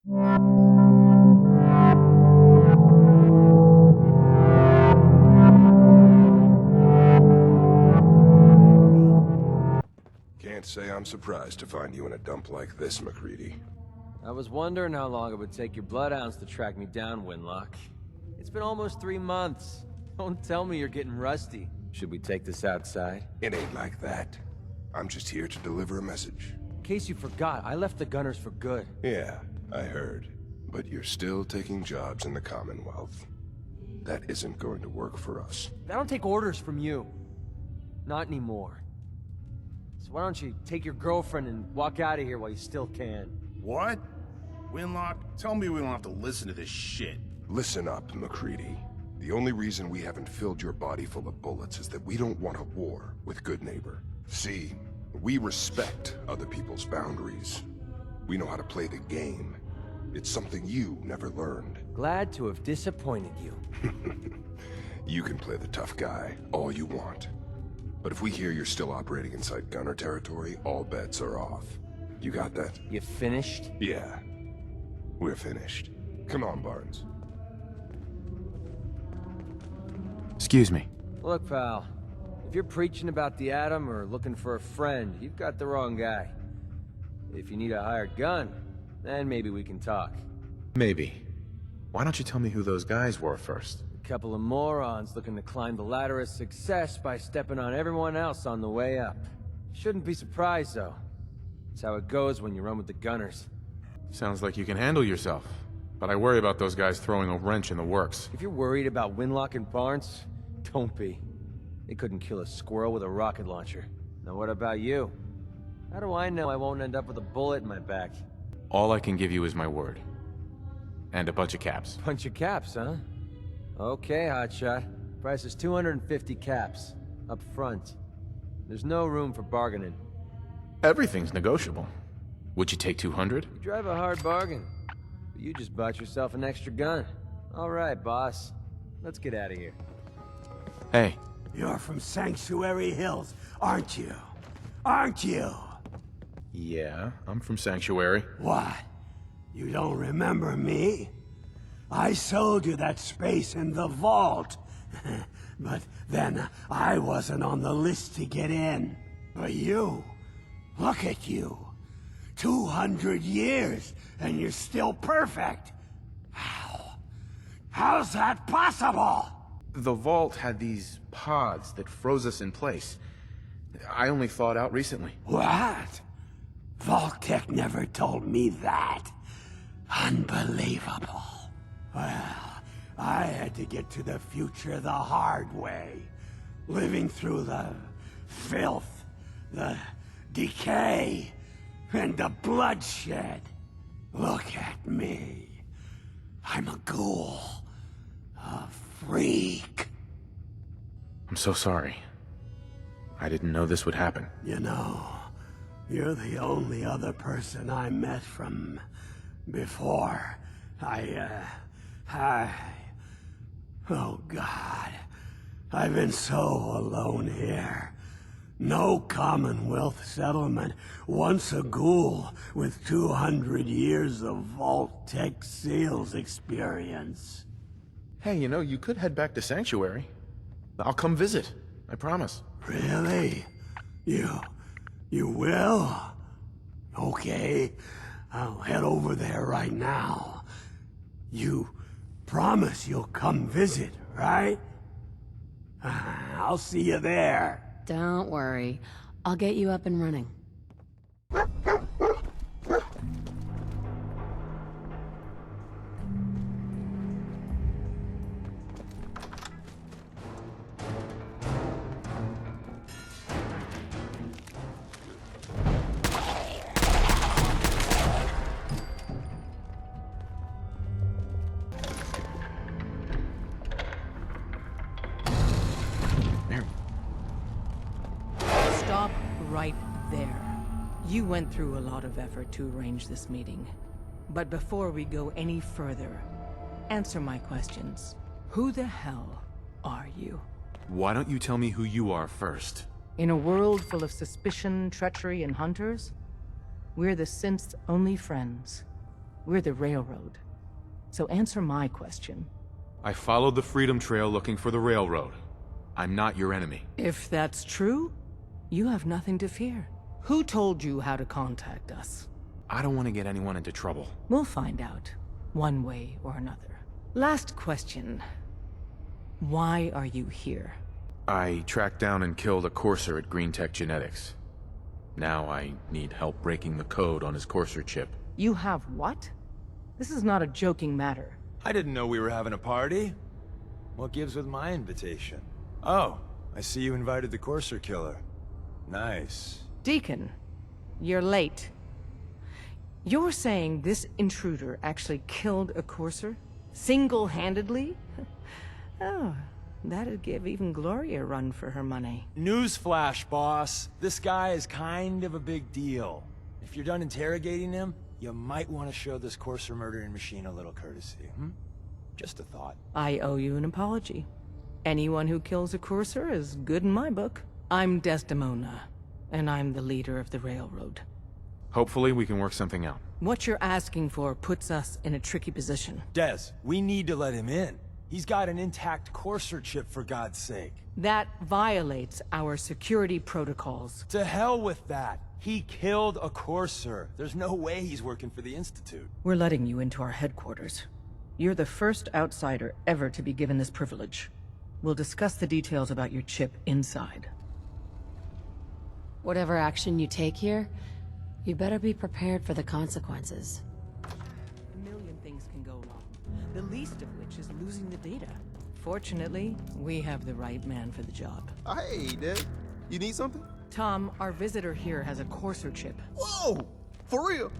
Can't say I'm surprised to find you in a dump like this, MacReady. I was wondering how long it would take your bloodhounds to track me down, Winlock. It's been almost 3 months. Don't tell me you're getting rusty. Should we take this outside? It ain't like that. I'm just here to deliver a message. In case you forgot, I left the Gunners for good. Yeah, I heard. But you're still taking jobs in the Commonwealth. That isn't going to work for us. I don't take orders from you. Not anymore. So why don't you take your girlfriend and walk out of here while you still can? What? Winlock, tell me we don't have to listen to this shit. Listen up, MacReady. The only reason we haven't filled your body full of bullets is that we don't want a war with Good Neighbor. See, we respect other people's boundaries. We know how to play the game. It's something you never learned. Glad to have disappointed you. You can play the tough guy all you want. But if we hear you're still operating inside Gunner territory, all bets are off. You got that? You finished? Yeah. We're finished. Come on, Barnes. Excuse me. Look, pal. If you're preaching about the Atom or looking for a friend, you've got the wrong guy. If you need a hired gun, then maybe we can talk. Maybe. Why don't you tell me who those guys were first? A couple of morons looking to climb the ladder of success by stepping on everyone else on the way up. Shouldn't be surprised, though. That's how it goes when you run with the Gunners. Sounds like you can handle yourself. But I worry about those guys throwing a wrench in the works. If you're worried about Winlock and Barnes, don't be. They couldn't kill a squirrel with a rocket launcher. Now what about you? How do I know I won't end up with a bullet in my back? All I can give you is my word. And a bunch of caps. Bunch of caps, huh? Okay, hotshot. Price is 250 caps. Up front. There's no room for bargaining. Everything's negotiable. Would you take 200? You drive a hard bargain. But you just bought yourself an extra gun. All right, boss. Let's get out of here. Hey. You're from Sanctuary Hills, aren't you? Aren't you? Yeah, I'm from Sanctuary. What? You don't remember me? I sold you that space in the vault. But then I wasn't on the list to get in. But you, look at you. 200 years, and you're still perfect. How? How's that possible? The vault had these pods that froze us in place. I only thawed out recently. What? Vault-Tec never told me that. Unbelievable. Well, I had to get to the future the hard way. Living through the filth, the decay, and the bloodshed. Look at me. I'm a ghoul. A freak. I'm so sorry. I didn't know this would happen. You know, you're the only other person I met from before. Oh God. I've been so alone here. No Commonwealth settlement. Once a ghoul with 200 years of Vault-Tec sales experience. Hey, you know, you could head back to Sanctuary. I'll come visit. I promise. Really? You will? Okay. I'll head over there right now. You promise you'll come visit, right? I'll see you there. Don't worry. I'll get you up and running. Stop right there. You went through a lot of effort to arrange this meeting. But before we go any further, answer my questions. Who the hell are you? Why don't you tell me who you are first? In a world full of suspicion, treachery, and hunters, we're the synth's only friends. We're the Railroad. So answer my question. I followed the Freedom Trail looking for the railroad. I'm not your enemy. If that's true, you have nothing to fear. Who told you how to contact us? I don't want to get anyone into trouble. We'll find out, one way or another. Last question. Why are you here? I tracked down and killed a Courser at Green Tech Genetics. Now I need help breaking the code on his Courser chip. You have what? This is not a joking matter. I didn't know we were having a party. What gives with my invitation? Oh, I see you invited the Courser killer. Nice. Deacon, you're late. You're saying this intruder actually killed a Courser? Single-handedly? Oh, that'd give even Gloria a run for her money. Newsflash, boss. This guy is kind of a big deal. If you're done interrogating him, you might want to show this Courser murdering machine a little courtesy, Just a thought. I owe you an apology. Anyone who kills a Courser is good in my book. I'm Desdemona, and I'm the leader of the Railroad. Hopefully we can work something out. What you're asking for puts us in a tricky position. Des, we need to let him in. He's got an intact Courser chip, for God's sake. That violates our security protocols. To hell with that. He killed a Courser. There's no way he's working for the Institute. We're letting you into our headquarters. You're the first outsider ever to be given this privilege. We'll discuss the details about your chip inside. Whatever action you take here, you better be prepared for the consequences. A million things can go wrong, the least of which is losing the data. Fortunately, we have the right man for the job. Hey, Dad. You need something? Tom, our visitor here has a Courser chip. Whoa! For real?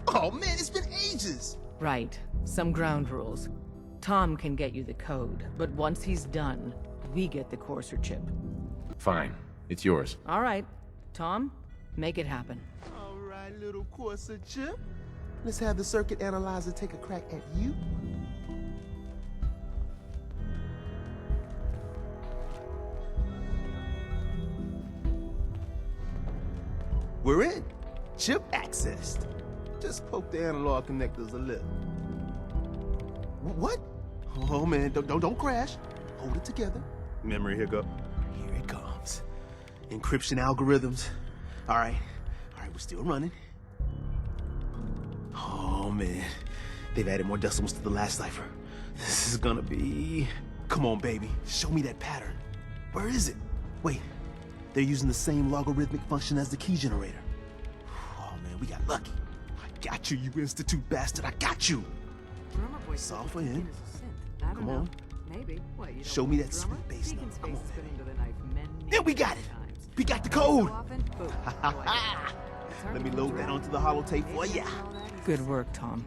Oh, man, it's been ages! Right. Some ground rules. Tom can get you the code, but once he's done, we get the Courser chip. Fine. It's yours. All right. Tom, make it happen. All right, little Corsa chip. Let's have the circuit analyzer take a crack at you. We're in. Chip accessed. Just poke the analog connectors a little. What? Oh man, don't crash. Hold it together. Memory hiccup. Here it comes. Encryption algorithms. All right, we're still running. Oh man, they've added more decimals to the last cipher. This is gonna be... Come on, baby, show me that pattern. Where is it? Wait, they're using the same logarithmic function as the key generator. Oh man, we got lucky. I got you, you Institute bastard, I got you. Software in. Come on. Maybe. What, you Show don't me want that a drummer? sweet bass Deacon note. Come on, Space baby. spinning to the knife many Yeah, we got it. times. We got the So code. often, boom. Boy, it's hard Let me to load move that around. onto the holotape for Maybe ya. all that is- Good work, Tom.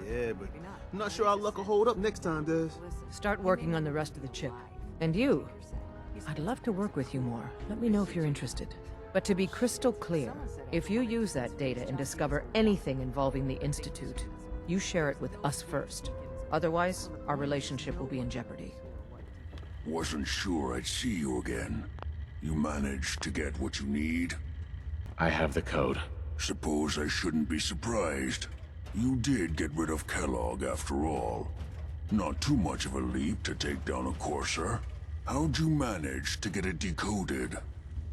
Yeah, but I'm not sure our luck will hold up next time, Des. Start working on the rest of the chip. And you, I'd love to work with you more. Let me know if you're interested. But to be crystal clear, if you use that data and discover anything involving the Institute, you share it with us first. Otherwise, our relationship will be in jeopardy. Wasn't sure I'd see you again. You managed to get what you need? I have the code. Suppose I shouldn't be surprised. You did get rid of Kellogg after all. Not too much of a leap to take down a Courser. How'd you manage to get it decoded?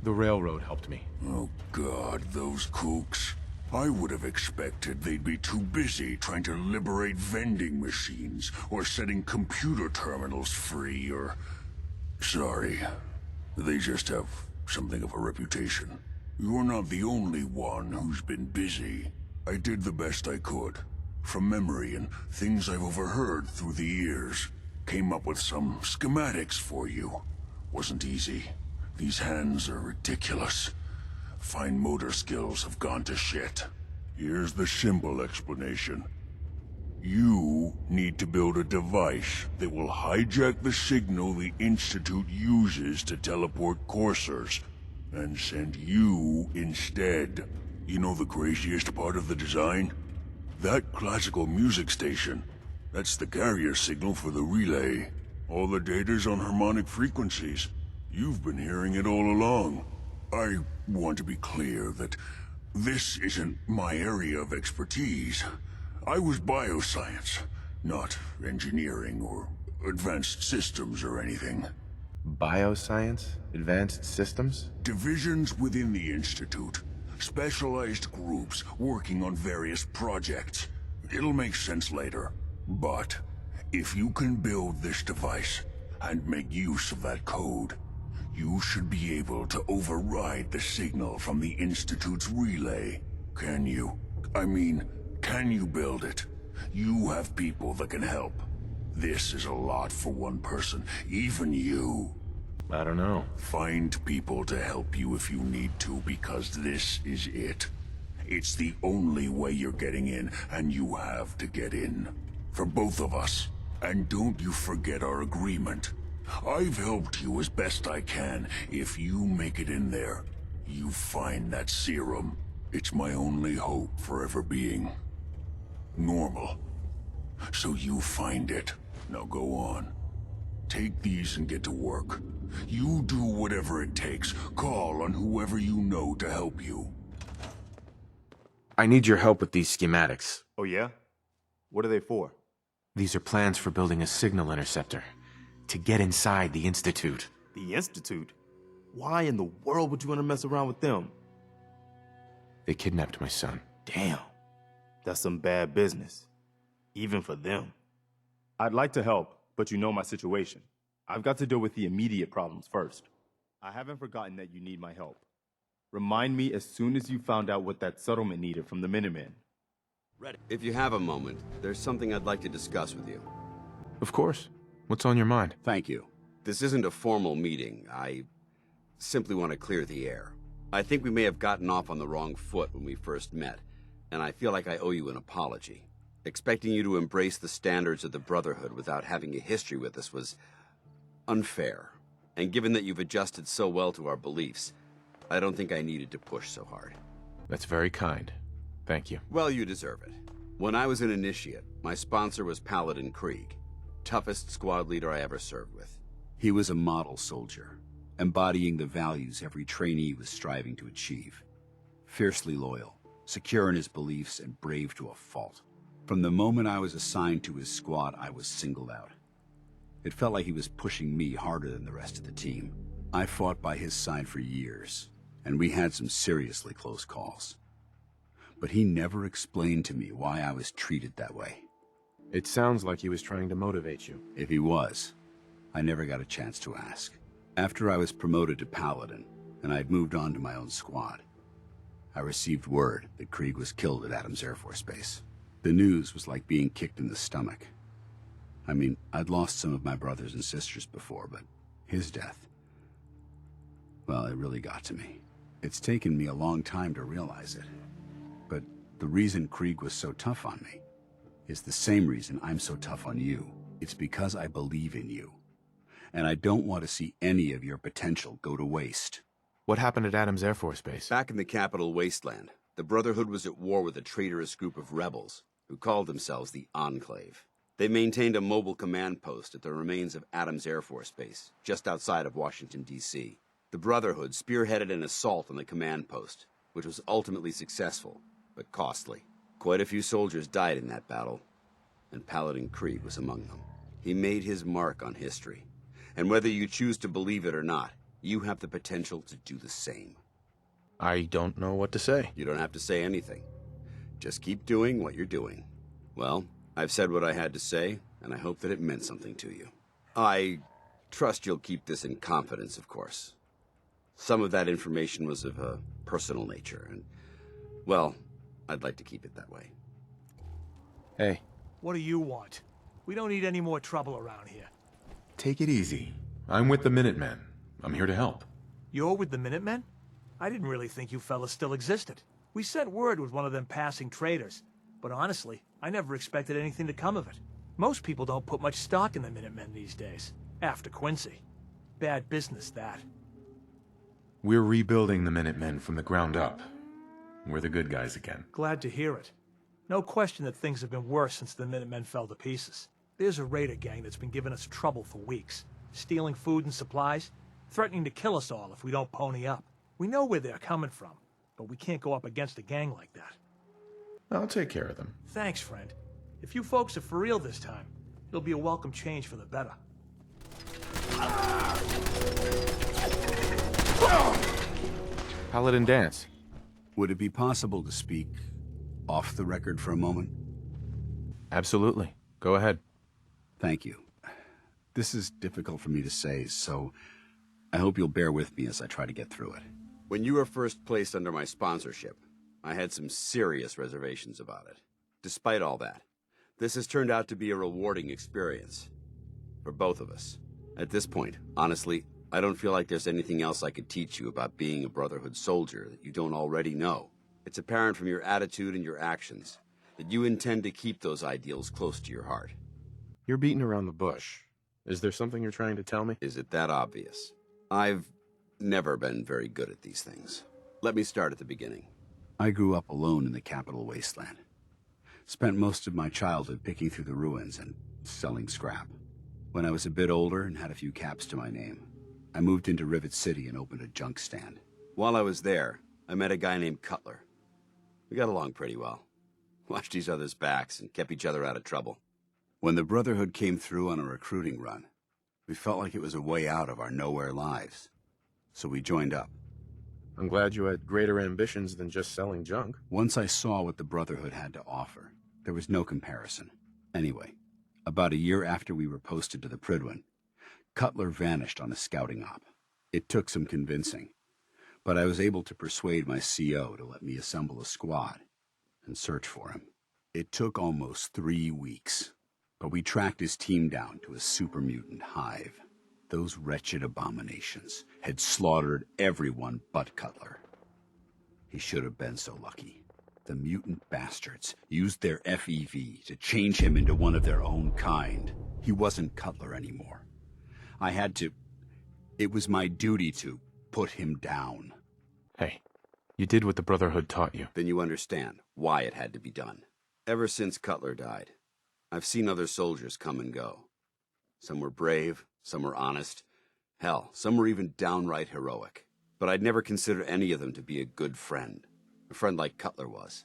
The railroad helped me. Oh God, those kooks. I would have expected they'd be too busy trying to liberate vending machines or setting computer terminals free or... Sorry. They just have something of a reputation. You're not the only one who's been busy. I did the best I could. From memory and things I've overheard through the years. Came up with some schematics for you. Wasn't easy. These hands are ridiculous. Fine motor skills have gone to shit. Here's the simple explanation. You need to build a device that will hijack the signal the Institute uses to teleport coursers, and send you instead. You know the craziest part of the design? That classical music station. That's the carrier signal for the relay. All the data's on harmonic frequencies. You've been hearing it all along. I want to be clear that this isn't my area of expertise. I was bioscience, not engineering or advanced systems or anything. Bioscience? Advanced systems? Divisions within the Institute. Specialized groups working on various projects. It'll make sense later. But if you can build this device and make use of that code, you should be able to override the signal from the Institute's relay. Can you? I mean, can you build it? You have people that can help. This is a lot for one person, even you. I don't know. Find people to help you if you need to, because this is it. It's the only way you're getting in, and you have to get in. For both of us. And don't you forget our agreement. I've helped you as best I can. If you make it in there, you find that serum. It's my only hope for ever being normal. So you find it. Now go on. Take these and get to work. You do whatever it takes. Call on whoever you know to help you. I need your help with these schematics. Oh yeah? What are they for? These are plans for building a signal interceptor. To get inside the Institute. The Institute? Why in the world would you want to mess around with them? They kidnapped my son. Damn. That's some bad business. Even for them. I'd like to help, but you know my situation. I've got to deal with the immediate problems first. I haven't forgotten that you need my help. Remind me as soon as you found out what that settlement needed from the Minutemen. If you have a moment, there's something I'd like to discuss with you. Of course. What's on your mind? Thank you. This isn't a formal meeting. I simply want to clear the air. I think we may have gotten off on the wrong foot when we first met, and I feel like I owe you an apology. Expecting you to embrace the standards of the Brotherhood without having a history with us was unfair. And given that you've adjusted so well to our beliefs, I don't think I needed to push so hard. That's very kind. Thank you. Well, you deserve it. When I was an initiate, my sponsor was Paladin Krieg, toughest squad leader I ever served with. He was a model soldier, embodying the values every trainee was striving to achieve. Fiercely loyal, secure in his beliefs, and brave to a fault. From the moment I was assigned to his squad, I was singled out. It felt like he was pushing me harder than the rest of the team. I fought by his side for years, and we had some seriously close calls. But he never explained to me why I was treated that way. It sounds like he was trying to motivate you. If he was, I never got a chance to ask. After I was promoted to Paladin, and I'd moved on to my own squad, I received word that Krieg was killed at Adams Air Force Base. The news was like being kicked in the stomach. I mean, I'd lost some of my brothers and sisters before, but his death, well, it really got to me. It's taken me a long time to realize it. But the reason Krieg was so tough on me is the same reason I'm so tough on you. It's because I believe in you. And I don't want to see any of your potential go to waste. What happened at Adams Air Force Base? Back in the capital wasteland, the Brotherhood was at war with a traitorous group of rebels who called themselves the Enclave. They maintained a mobile command post at the remains of Adams Air Force Base, just outside of Washington, D.C. The Brotherhood spearheaded an assault on the command post, which was ultimately successful, but costly. Quite a few soldiers died in that battle, and Paladin Krieg was among them. He made his mark on history, and whether you choose to believe it or not, you have the potential to do the same. I don't know what to say. You don't have to say anything. Just keep doing what you're doing. Well, I've said what I had to say, and I hope that it meant something to you. I trust you'll keep this in confidence, of course. Some of that information was of a personal nature, and, well, I'd like to keep it that way. Hey. What do you want? We don't need any more trouble around here. Take it easy. I'm with the Minutemen. I'm here to help. You're with the Minutemen? I didn't really think you fellas still existed. We sent word with one of them passing traders, but honestly, I never expected anything to come of it. Most people don't put much stock in the Minutemen these days, after Quincy. Bad business, that. We're rebuilding the Minutemen from the ground up. We're the good guys again. Glad to hear it. No question that things have been worse since the Minutemen fell to pieces. There's a raider gang that's been giving us trouble for weeks, stealing food and supplies, threatening to kill us all if we don't pony up. We know where they're coming from, but we can't go up against a gang like that. I'll take care of them. Thanks, friend. If you folks are for real this time, it'll be a welcome change for the better. Paladin dance. Would it be possible to speak off the record for a moment? Absolutely. Go ahead. Thank you. This is difficult for me to say, so I hope you'll bear with me as I try to get through it. When you were first placed under my sponsorship, I had some serious reservations about it. Despite all that, this has turned out to be a rewarding experience. For both of us. At this point, honestly, I don't feel like there's anything else I could teach you about being a Brotherhood soldier that you don't already know. It's apparent from your attitude and your actions that you intend to keep those ideals close to your heart. You're beating around the bush. Is there something you're trying to tell me? Is it that obvious? I've never been very good at these things. Let me start at the beginning. I grew up alone in the capital wasteland. Spent most of my childhood picking through the ruins and selling scrap. When I was a bit older and had a few caps to my name, I moved into Rivet City and opened a junk stand. While I was there, I met a guy named Cutler. We got along pretty well. Watched each other's backs and kept each other out of trouble. When the Brotherhood came through on a recruiting run, we felt like it was a way out of our nowhere lives. So we joined up. I'm glad you had greater ambitions than just selling junk. Once I saw what the Brotherhood had to offer, there was no comparison. Anyway, about a year after we were posted to the Prydwen, Cutler vanished on a scouting op. It took some convincing, but I was able to persuade my CO to let me assemble a squad and search for him. It took almost 3 weeks, but we tracked his team down to a super mutant hive. Those wretched abominations had slaughtered everyone but Cutler. He should have been so lucky. The mutant bastards used their FEV to change him into one of their own kind. He wasn't Cutler anymore. I had to... It was my duty to put him down. Hey, you did what the Brotherhood taught you. Then you understand why it had to be done. Ever since Cutler died, I've seen other soldiers come and go. Some were brave, some were honest. Hell, some were even downright heroic. But I'd never considered any of them to be a good friend. A friend like Cutler was.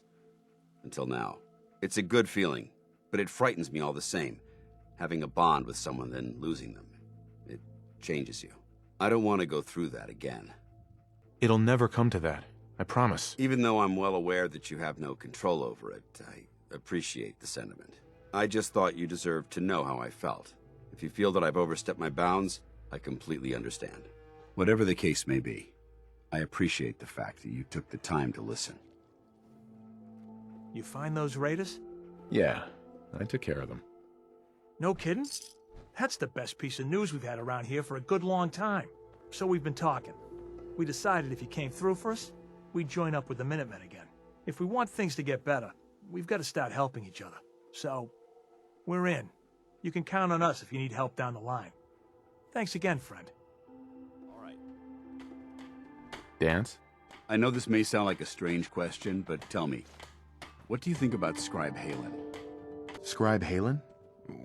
Until now. It's a good feeling, but it frightens me all the same. Having a bond with someone, then losing them. It changes you. I don't want to go through that again. It'll never come to that. I promise. Even though I'm well aware that you have no control over it, I appreciate the sentiment. I just thought you deserved to know how I felt. If you feel that I've overstepped my bounds, I completely understand. Whatever the case may be, I appreciate the fact that you took the time to listen. You find those raiders? Yeah, I took care of them. No kidding? That's the best piece of news we've had around here for a good long time. So we've been talking. We decided if you came through for us, we'd join up with the Minutemen again. If we want things to get better, we've got to start helping each other. So, we're in. You can count on us if you need help down the line. Thanks again, friend. All right. Dance? I know this may sound like a strange question, but tell me, what do you think about Scribe Halen? Scribe Halen?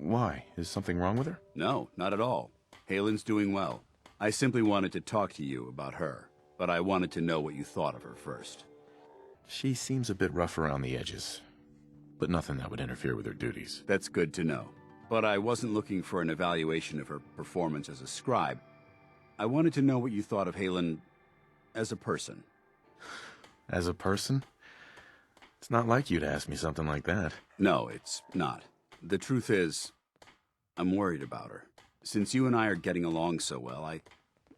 Why? Is something wrong with her? No, not at all. Halen's doing well. I simply wanted to talk to you about her, but I wanted to know what you thought of her first. She seems a bit rough around the edges, but nothing that would interfere with her duties. That's good to know. But I wasn't looking for an evaluation of her performance as a scribe. I wanted to know what you thought of Halen as a person. As a person? It's not like you to ask me something like that. No, it's not. The truth is, I'm worried about her. Since you and I are getting along so well, I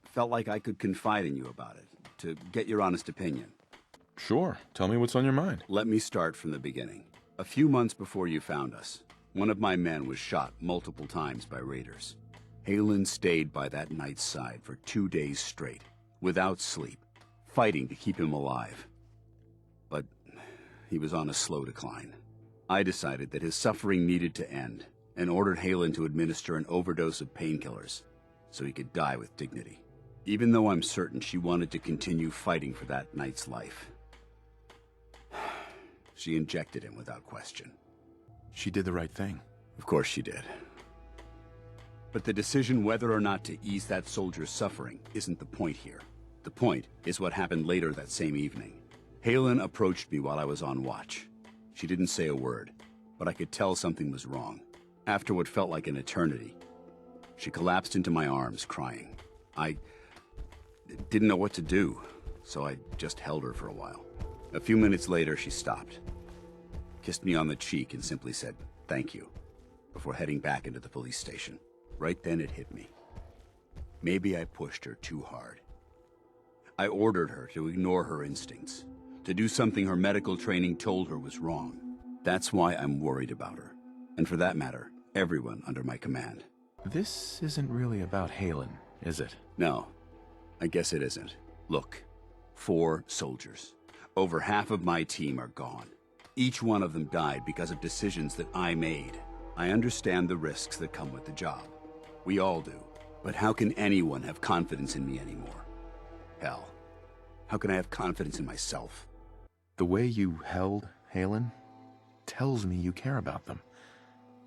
felt like I could confide in you about it, to get your honest opinion. Sure. Tell me what's on your mind. Let me start from the beginning. A few months before you found us, one of my men was shot multiple times by raiders. Halen stayed by that knight's side for 2 days straight, without sleep, fighting to keep him alive. But he was on a slow decline. I decided that his suffering needed to end, and ordered Halen to administer an overdose of painkillers, so he could die with dignity. Even though I'm certain she wanted to continue fighting for that knight's life. She injected him without question. She did the right thing. Of course she did. But the decision whether or not to ease that soldier's suffering isn't the point here. The point is what happened later that same evening. Halen approached me while I was on watch. She didn't say a word, but I could tell something was wrong. After what felt like an eternity, she collapsed into my arms, crying. I didn't know what to do, so I just held her for a while. A few minutes later, she stopped, kissed me on the cheek, and simply said, "Thank you," before heading back into the police station. Right then it hit me. Maybe I pushed her too hard. I ordered her to ignore her instincts, to do something her medical training told her was wrong. That's why I'm worried about her, and for that matter, everyone under my command. This isn't really about Halen, is it? No, I guess it isn't. Look, 4 soldiers. Over half of my team are gone. Each one of them died because of decisions that I made. I understand the risks that come with the job. We all do. But how can anyone have confidence in me anymore? Hell, how can I have confidence in myself? The way you held Halen tells me you care about them.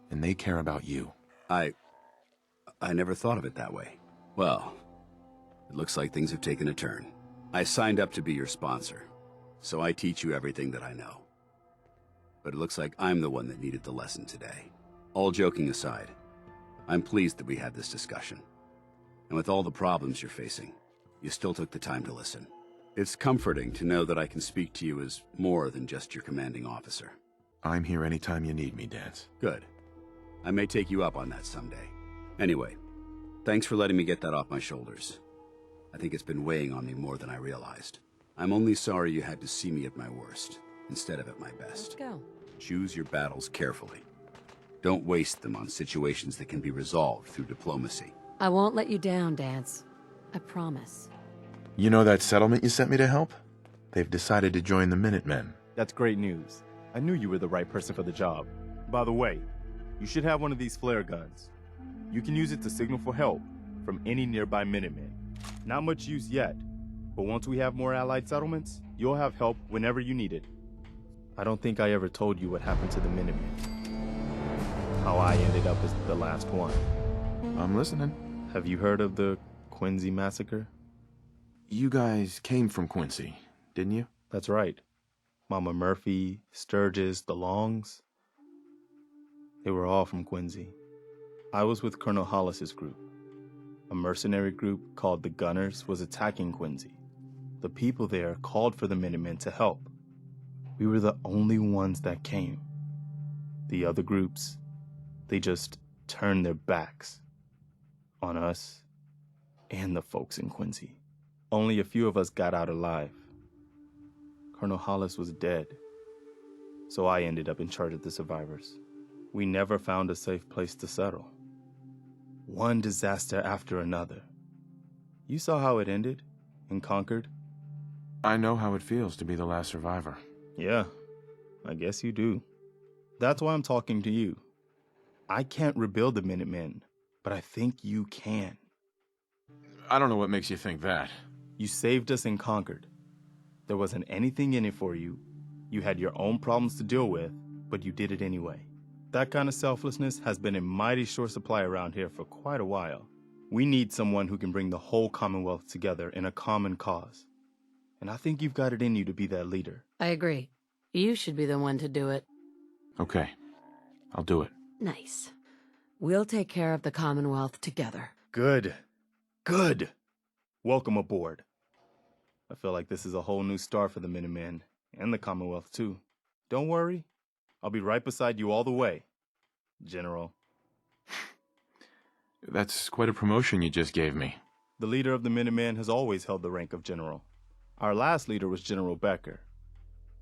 And they care about you. I never thought of it that way. Well, it looks like things have taken a turn. I signed up to be your sponsor, so I teach you everything that I know. But it looks like I'm the one that needed the lesson today. All joking aside, I'm pleased that we had this discussion. And with all the problems you're facing, you still took the time to listen. It's comforting to know that I can speak to you as more than just your commanding officer. I'm here anytime you need me, Dance. Good. I may take you up on that someday. Anyway, thanks for letting me get that off my shoulders. I think it's been weighing on me more than I realized. I'm only sorry you had to see me at my worst, instead of at my best. Let's go. Choose your battles carefully. Don't waste them on situations that can be resolved through diplomacy. I won't let you down, Dance. I promise. You know that settlement you sent me to help? They've decided to join the Minutemen. That's great news. I knew you were the right person for the job. By the way, you should have one of these flare guns. You can use it to signal for help from any nearby Minutemen. Not much use yet, but once we have more allied settlements, you'll have help whenever you need it. I don't think I ever told you what happened to the Minutemen. How I ended up as the last one. I'm listening. Have you heard of the Quincy massacre? You guys came from Quincy, didn't you? That's right. Mama Murphy, Sturgis, the Longs. They were all from Quincy. I was with Colonel Hollis's group. A mercenary group called the Gunners was attacking Quincy. The people there called for the Minutemen to help. We were the only ones that came. The other groups, they just turned their backs on us and the folks in Quincy. Only a few of us got out alive. Colonel Hollis was dead, so I ended up in charge of the survivors. We never found a safe place to settle. One disaster after another. You saw how it ended in Concord? I know how it feels to be the last survivor. Yeah, I guess you do. That's why I'm talking to you. I can't rebuild the Minutemen, but I think you can. I don't know what makes you think that. You saved us in Concord. There wasn't anything in it for you. You had your own problems to deal with, but you did it anyway. That kind of selflessness has been in mighty short supply around here for quite a while. We need someone who can bring the whole Commonwealth together in a common cause. And I think you've got it in you to be that leader. I agree. You should be the one to do it. Okay, I'll do it. Nice. We'll take care of the Commonwealth together. Good. Good. Welcome aboard. I feel like this is a whole new start for the Minutemen, and the Commonwealth too. Don't worry. I'll be right beside you all the way, General. That's quite a promotion you just gave me. The leader of the Minutemen has always held the rank of General. Our last leader was General Becker.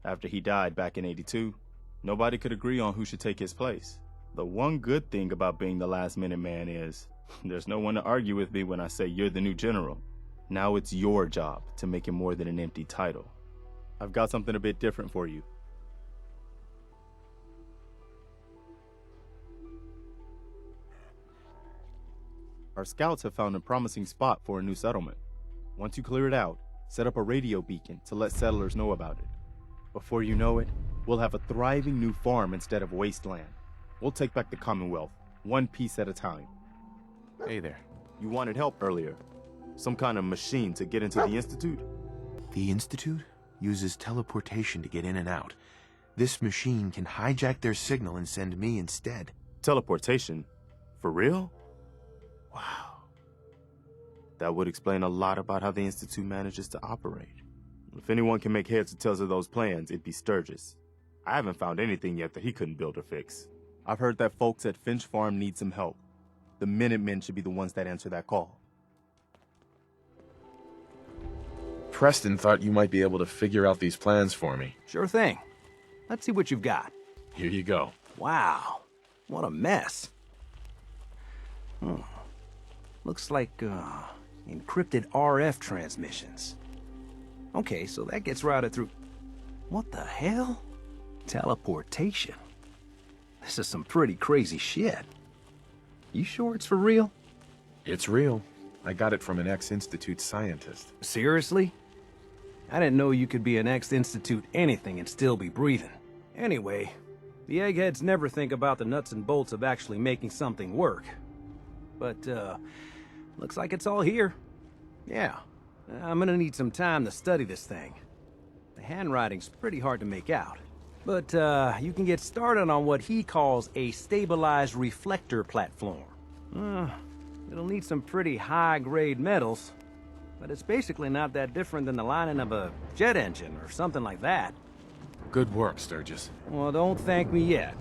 After he died back in '82, nobody could agree on who should take his place. The one good thing about being the last Minuteman is there's no one to argue with me when I say you're the new general. Now it's your job to make it more than an empty title. I've got something a bit different for you. Our scouts have found a promising spot for a new settlement. Once you clear it out, set up a radio beacon to let settlers know about it. Before you know it, we'll have a thriving new farm instead of wasteland. We'll take back the Commonwealth, one piece at a time. Hey there. You wanted help earlier. Some kind of machine to get into the Institute? The Institute uses teleportation to get in and out. This machine can hijack their signal and send me instead. Teleportation? For real? Wow. That would explain a lot about how the Institute manages to operate. If anyone can make heads or tails of those plans, it'd be Sturgis. I haven't found anything yet that he couldn't build or fix. I've heard that folks at Finch Farm need some help. The Minutemen should be the ones that answer that call. Preston thought you might be able to figure out these plans for me. Sure thing. Let's see what you've got. Here you go. Wow. What a mess. Looks like, encrypted RF transmissions. Okay, so that gets routed through... What the hell? Teleportation. This is some pretty crazy shit. You sure it's for real? It's real. I got it from an ex-Institute scientist. Seriously? I didn't know you could be an ex-Institute anything and still be breathing. Anyway, the eggheads never think about the nuts and bolts of actually making something work. But, looks like it's all here. Yeah, I'm gonna need some time to study this thing. The handwriting's pretty hard to make out. But, you can get started on what he calls a stabilized reflector platform. It'll need some pretty high-grade metals, but it's basically not that different than the lining of a jet engine or something like that. Good work, Sturgis. Well, don't thank me yet.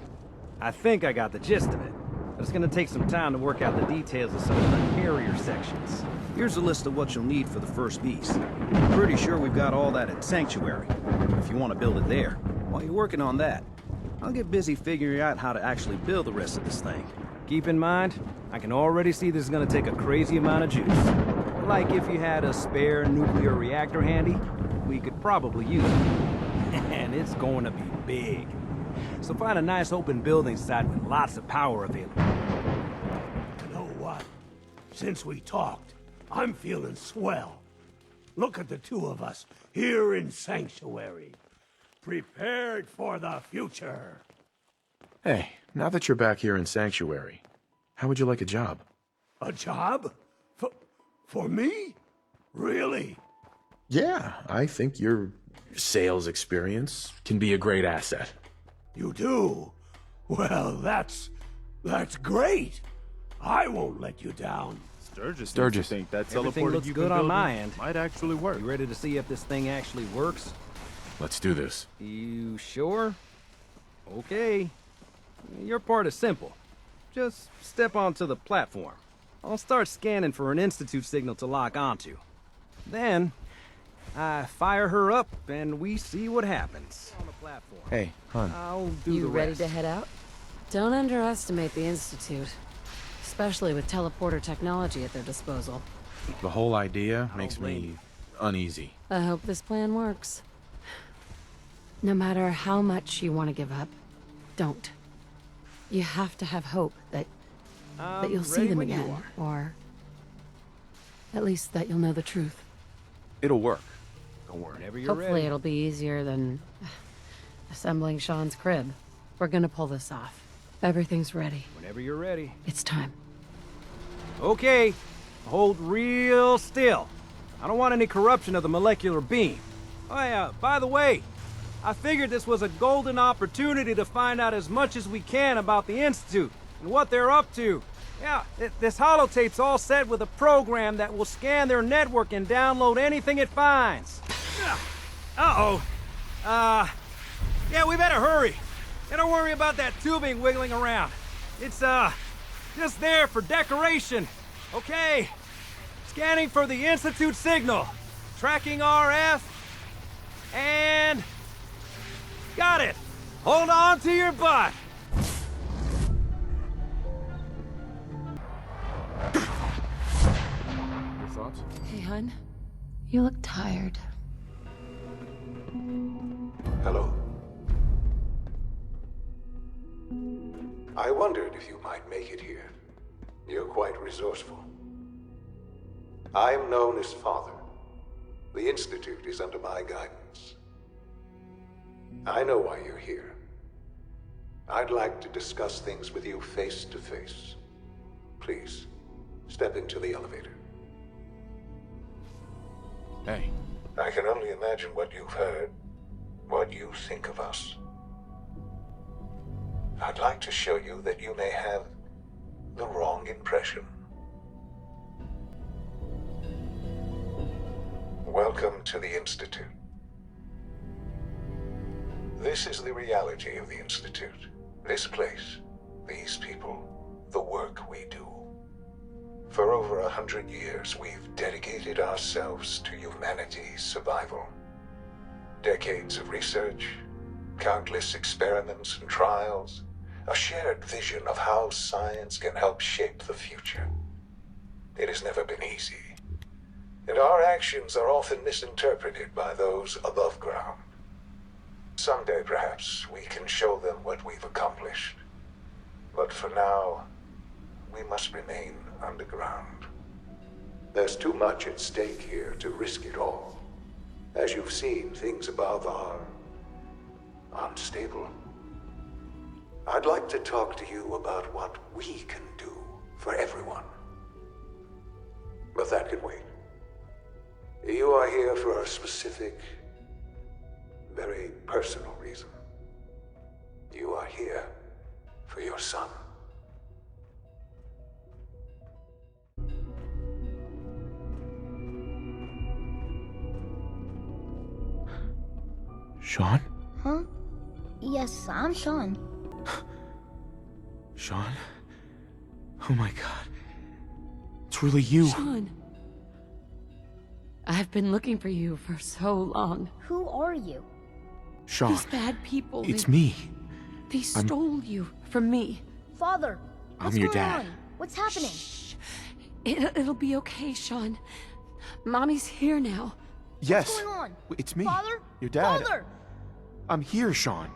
I think I got the gist of it, but it's gonna take some time to work out the details of some of the carrier sections. Here's a list of what you'll need for the first piece. I'm pretty sure we've got all that at Sanctuary, if you want to build it there. While you're working on that, I'll get busy figuring out how to actually build the rest of this thing. Keep in mind, I can already see this is gonna take a crazy amount of juice. Like if you had a spare nuclear reactor handy, we could probably use it. And it's going to be big. So find a nice open building site with lots of power available. You know what? Since we talked, I'm feeling swell. Look at the two of us here in Sanctuary. Prepared for the future. Hey, now that you're back here in Sanctuary, how would you like a job? A job? For me? Really? Yeah, I think your sales experience can be a great asset. You do? Well, that's great. I won't let you down. Sturgis. Think that everything looks good on my end. Might actually work. You ready to see if this thing actually works? Let's do this. You sure? Okay. Your part is simple. Just step onto the platform. I'll start scanning for an Institute signal to lock onto. Then, I fire her up and we see what happens. On the platform. Hey, hon. I'll do You the ready rest. to head out? Don't underestimate the Institute. Especially with teleporter technology at their disposal. The whole idea makes me uneasy. I hope this plan works. No matter how much you want to give up, don't. You have to have hope that you'll see them again, or at least that you'll know the truth. It'll work. Don't worry. Whenever you're Hopefully ready. it'll be easier than assembling Sean's crib. We're gonna pull this off. Everything's ready. Whenever you're ready. It's time. Okay, hold real still. I don't want any corruption of the molecular beam. Oh yeah, by the way, I figured this was a golden opportunity to find out as much as we can about the Institute and what they're up to. Yeah, this holotape's all set with a program that will scan their network and download anything it finds. Uh-oh. Yeah, we better hurry. And don't worry about that tubing wiggling around. It's, just there for decoration. Okay. Scanning for the Institute signal. Tracking RF. And... got it. Hold on to your butt. Your thoughts? Hey, hun. You look tired. Hello. I wondered if you might make it here. You're quite resourceful. I'm known as Father. The Institute is under my guidance. I know why you're here. I'd like to discuss things with you face to face. Please, step into the elevator. Hey. I can only imagine what you've heard, what you think of us. I'd like to show you that you may have the wrong impression. Welcome to the Institute. This is the reality of the Institute. This place, these people, the work we do. For over 100 years, we've dedicated ourselves to humanity's survival. Decades of research, countless experiments and trials, a shared vision of how science can help shape the future. It has never been easy, and our actions are often misinterpreted by those above ground. Someday, perhaps, we can show them what we've accomplished. But for now, we must remain underground. There's too much at stake here to risk it all. As you've seen, things above are unstable. I'd like to talk to you about what we can do for everyone. But that can wait. You are here for a specific, very personal reason. You are here for your son. Sean? Huh? Yes, I'm Sean. Sean? Oh my god. It's really you. Sean. I've been looking for you for so long. Who are you? Sean. These bad people. It's me. They stole you from me. Father, what's I'm your going dad. on? What's happening? Shh. It'll be okay, Sean. Mommy's here now. Yes. What's going on? It's me. Father? Your dad. Father! I'm here, Sean.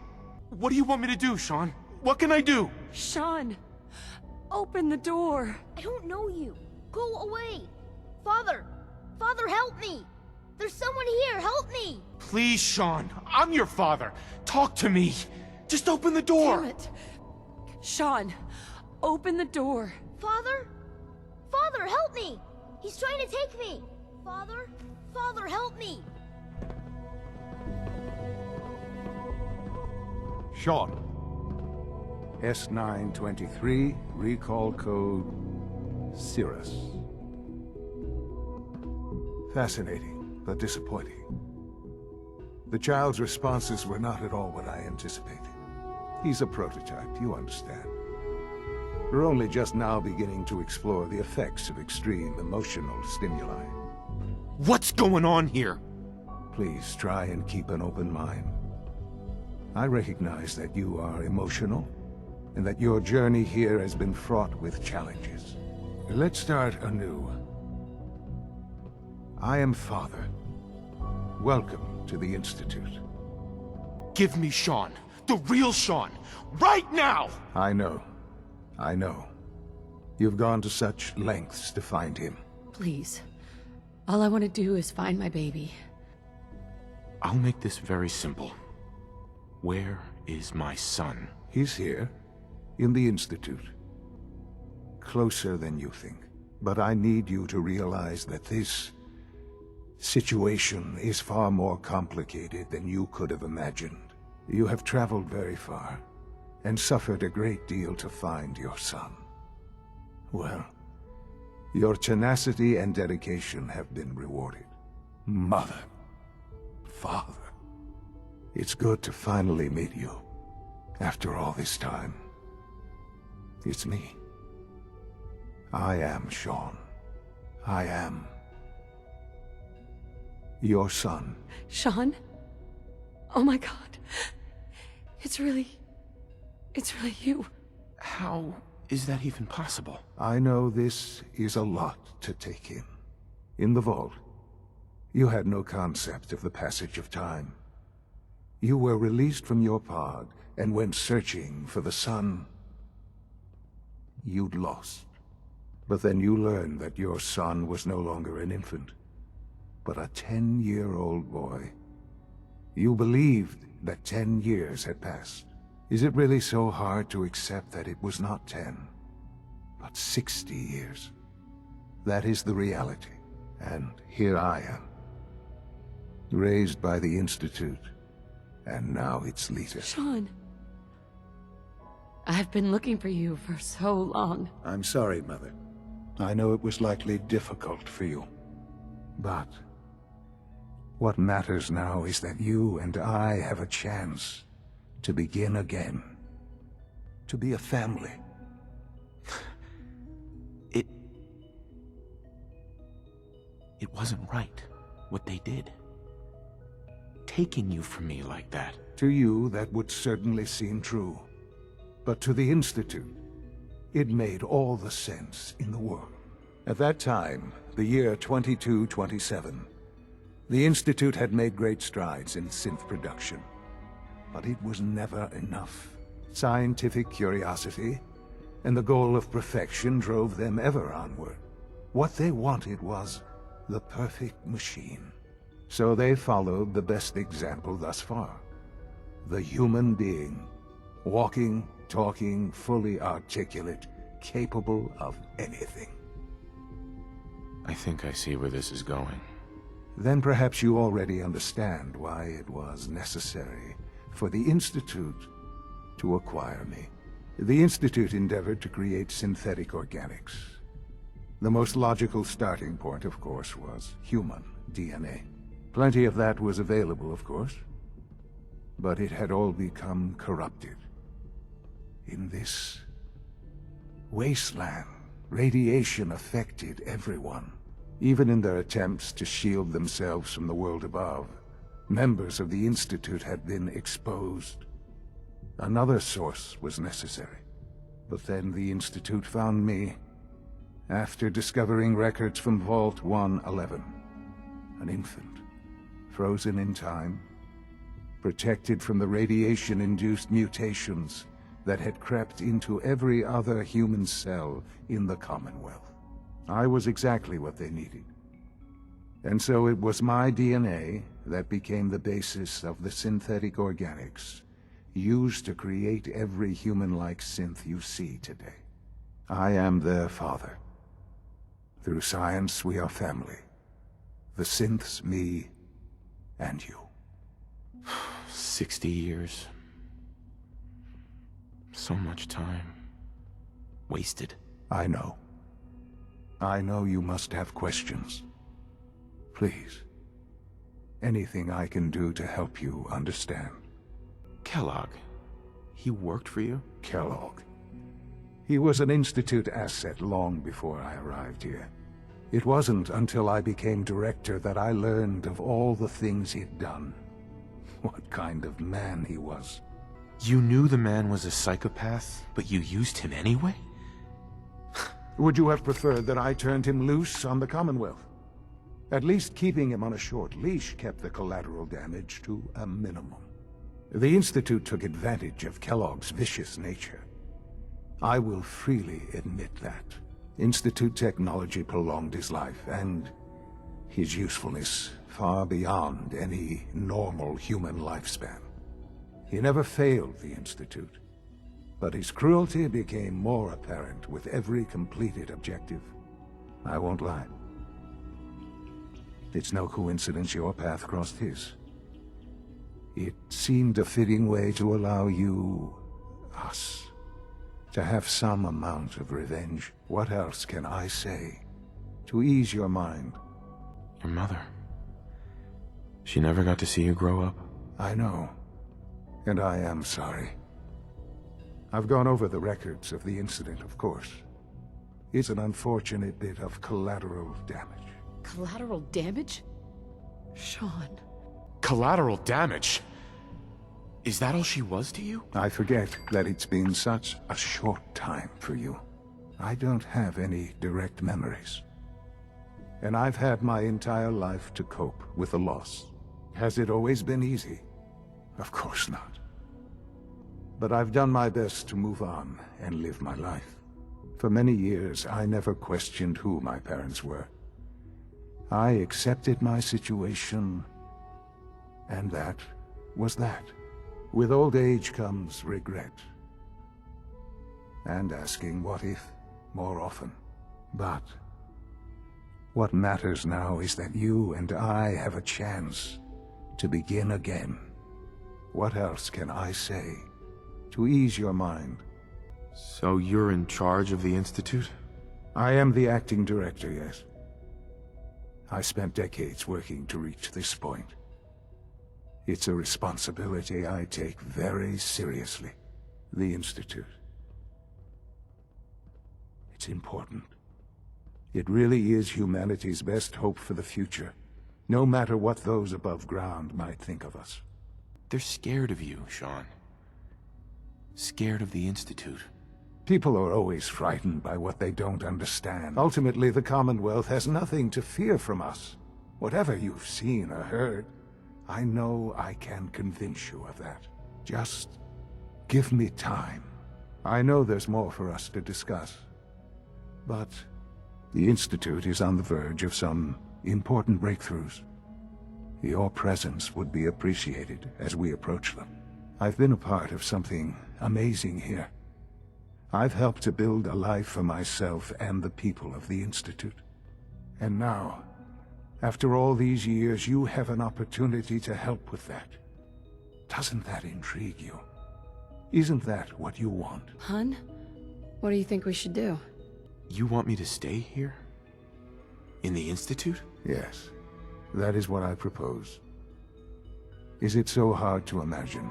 What do you want me to do, Sean? What can I do? Sean, open the door. I don't know you. Go away. Father! Father, help me! There's someone here, help me! Please, Sean. I'm your father. Talk to me. Just open the door. Damn it. Sean, open the door. Father? Father, help me! He's trying to take me! Father? Father, help me! Sean. S923, recall code Cirrus. Fascinating, but disappointing. The child's responses were not at all what I anticipated. He's a prototype, you understand. We're only just now beginning to explore the effects of extreme emotional stimuli. What's going on here? Please try and keep an open mind. I recognize that you are emotional, and that your journey here has been fraught with challenges. Let's start anew. I am Father. Welcome to the Institute. Give me Sean. The real Sean. Right now! I know. I know. You've gone to such lengths to find him. Please. All I want to do is find my baby. I'll make this very simple. Where is my son? He's here, in the Institute. Closer than you think. But I need you to realize that this situation is far more complicated than you could have imagined. You have traveled very far, and suffered a great deal to find your son. Well, your tenacity and dedication have been rewarded. Mother, Father, it's good to finally meet you, after all this time. It's me. I am Sean. I am your son. Sean? Oh my god. It's really you. How is that even possible? I know this is a lot to take in. In the vault, you had no concept of the passage of time. You were released from your pod and went searching for the son you'd lost. But then you learned that your son was no longer an infant, but a 10-year-old boy. You believed that 10 years had passed. Is it really so hard to accept that it was not 10, but 60 years? That is the reality, and here I am, raised by the Institute, and now its leader. Sean. I've been looking for you for so long. I'm sorry, Mother. I know it was likely difficult for you. But what matters now is that you and I have a chance to begin again. To be a family. It wasn't right, what they did. Taking you from me like that. To you, that would certainly seem true. But to the Institute, it made all the sense in the world. At that time, the year 2227, the Institute had made great strides in synth production. But it was never enough. Scientific curiosity and the goal of perfection drove them ever onward. What they wanted was the perfect machine. So they followed the best example thus far. The human being. Walking, talking, fully articulate, capable of anything. I think I see where this is going. Then perhaps you already understand why it was necessary for the Institute to acquire me. The Institute endeavored to create synthetic organics. The most logical starting point, of course, was human DNA. Plenty of that was available, of course. But it had all become corrupted. In this wasteland, radiation affected everyone. Even in their attempts to shield themselves from the world above, members of the Institute had been exposed. Another source was necessary. But then the Institute found me, after discovering records from Vault 111. An infant, frozen in time, protected from the radiation-induced mutations that had crept into every other human cell in the Commonwealth. I was exactly what they needed. And so it was my DNA that became the basis of the synthetic organics used to create every human-like synth you see today. I am their father. Through science, we are family. The synths, me, and you. 60 years. So much time. Wasted. I know. I know you must have questions. Please. Anything I can do to help you understand. Kellogg. He worked for you? Kellogg. He was an Institute asset long before I arrived here. It wasn't until I became director that I learned of all the things he'd done. What kind of man he was. You knew the man was a psychopath, but you used him anyway? Would you have preferred that I turned him loose on the Commonwealth? At least keeping him on a short leash kept the collateral damage to a minimum. The Institute took advantage of Kellogg's vicious nature. I will freely admit that. Institute technology prolonged his life, and his usefulness far beyond any normal human lifespan. He never failed the Institute, but his cruelty became more apparent with every completed objective. I won't lie. It's no coincidence your path crossed his. It seemed a fitting way to allow you, us, to have some amount of revenge. What else can I say to ease your mind? Your mother. She never got to see you grow up. I know, and I am sorry. I've gone over the records of the incident, of course. It's an unfortunate bit of collateral damage. Collateral damage? Sean. Collateral damage? Is that all she was to you? I forget that it's been such a short time for you. I don't have any direct memories. And I've had my entire life to cope with the loss. Has it always been easy? Of course not. But I've done my best to move on and live my life. For many years, I never questioned who my parents were. I accepted my situation, and that was that. With old age comes regret. And asking what if more often. But what matters now is that you and I have a chance to begin again. What else can I say to ease your mind? So you're in charge of the Institute? I am the acting director, yes. I spent decades working to reach this point. It's a responsibility I take very seriously. The Institute. It's important. It really is humanity's best hope for the future, no matter what those above ground might think of us. They're scared of you, Sean. Scared of the Institute. People are always frightened by what they don't understand. Ultimately, the Commonwealth has nothing to fear from us. Whatever you've seen or heard, I know I can convince you of that. Just give me time. I know there's more for us to discuss. But the Institute is on the verge of some important breakthroughs. Your presence would be appreciated as we approach them. I've been a part of something amazing here. I've helped to build a life for myself and the people of the Institute. And now, after all these years, you have an opportunity to help with that. Doesn't that intrigue you? Isn't that what you want? Hun? What do you think we should do? You want me to stay here? In the Institute? Yes, that is what I propose. Is it so hard to imagine?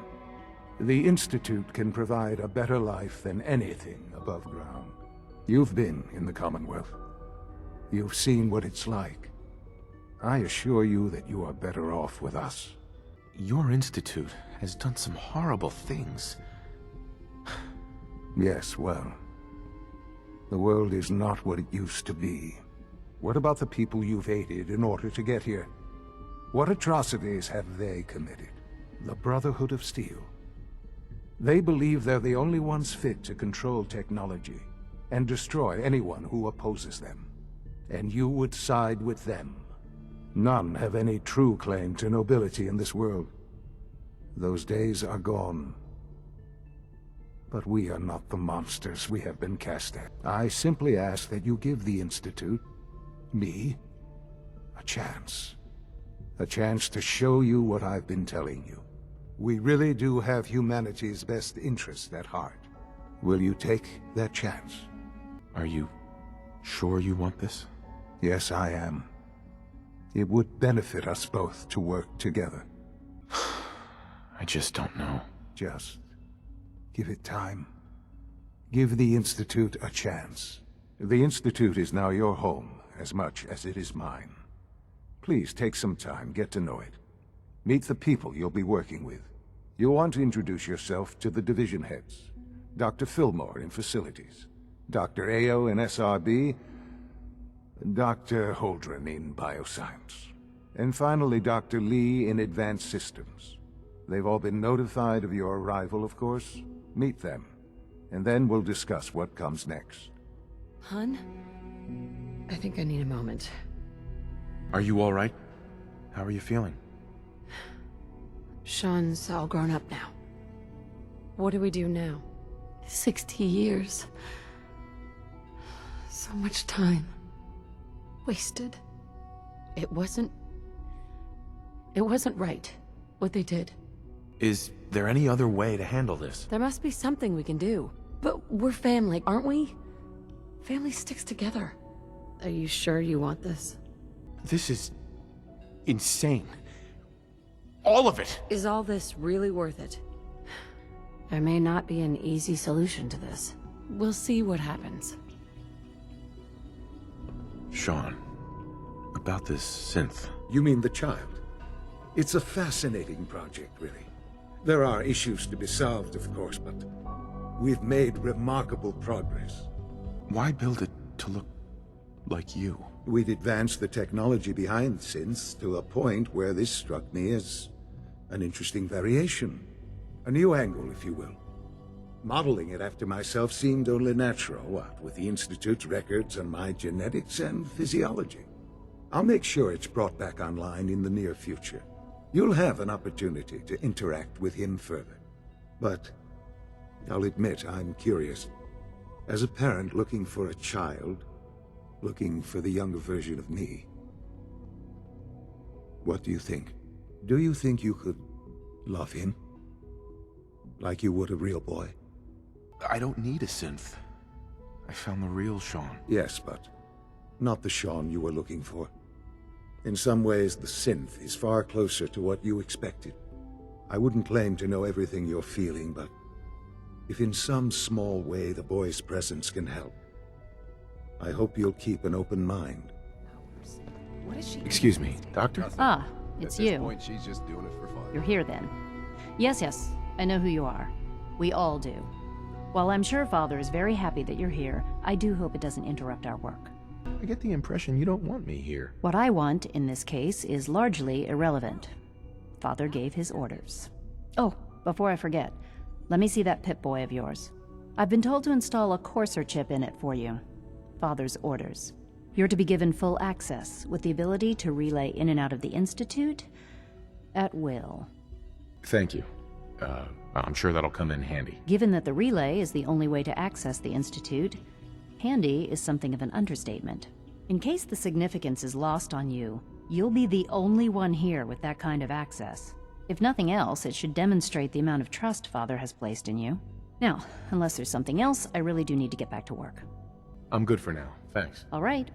The Institute can provide a better life than anything above ground. You've been in the Commonwealth. You've seen what it's like. I assure you that you are better off with us. Your Institute has done some horrible things. Yes, well, the world is not what it used to be. What about the people you've aided in order to get here? What atrocities have they committed? The Brotherhood of Steel. They believe they're the only ones fit to control technology and destroy anyone who opposes them. And you would side with them. None have any true claim to nobility in this world. Those days are gone. But we are not the monsters we have been cast at. I simply ask that you give the Institute, me, a chance. A chance to show you what I've been telling you. We really do have humanity's best interest at heart. Will you take that chance? Are you sure you want this? Yes, I am. It would benefit us both to work together. I just don't know. Just give it time. Give the Institute a chance. The Institute is now your home as much as it is mine. Please take some time, get to know it. Meet the people you'll be working with. You'll want to introduce yourself to the division heads. Dr. Fillmore in Facilities, Dr. Ao in SRB, Dr. Holdren in Bioscience, and finally Dr. Lee in Advanced Systems. They've all been notified of your arrival, of course. Meet them, and then we'll discuss what comes next. Hun? I think I need a moment. Are you all right? How are you feeling? Sean's all grown up now. What do we do now? 60 years. So much time. Wasted. It wasn't right, what they did. Is there any other way to handle this? There must be something we can do. But we're family, aren't we? Family sticks together. Are you sure you want this? This is insane. All of it! Is all this really worth it? There may not be an easy solution to this. We'll see what happens. Sean, about this synth. You mean the child? It's a fascinating project, really. There are issues to be solved, of course, but we've made remarkable progress. Why build it to look like you? We'd advanced the technology behind synths to a point where this struck me as an interesting variation. A new angle, if you will. Modeling it after myself seemed only natural, what with the Institute's records on my genetics and physiology. I'll make sure it's brought back online in the near future. You'll have an opportunity to interact with him further. But I'll admit I'm curious. As a parent looking for a child, looking for the younger version of me, what do you think? Do you think you could love him? Like you would a real boy? I don't need a synth. I found the real Sean. Yes, but not the Sean you were looking for. In some ways, the synth is far closer to what you expected. I wouldn't claim to know everything you're feeling, but if in some small way the boy's presence can help, I hope you'll keep an open mind. What is she? Excuse me, Doctor? Ah, it's you. Point, she's just doing it for fun. You're here then. Yes, I know who you are. We all do. While I'm sure Father is very happy that you're here, I do hope it doesn't interrupt our work. I get the impression you don't want me here. What I want, in this case, is largely irrelevant. Father gave his orders. Oh, before I forget, let me see that Pip-Boy of yours. I've been told to install a Courser chip in it for you. Father's orders. You're to be given full access, with the ability to relay in and out of the Institute at will. Thank you. I'm sure that'll come in handy. Given that the relay is the only way to access the Institute, handy is something of an understatement. In case the significance is lost on you, you'll be the only one here with that kind of access. If nothing else, it should demonstrate the amount of trust Father has placed in you. Now, unless there's something else, I really do need to get back to work. I'm good for now. Thanks. All right.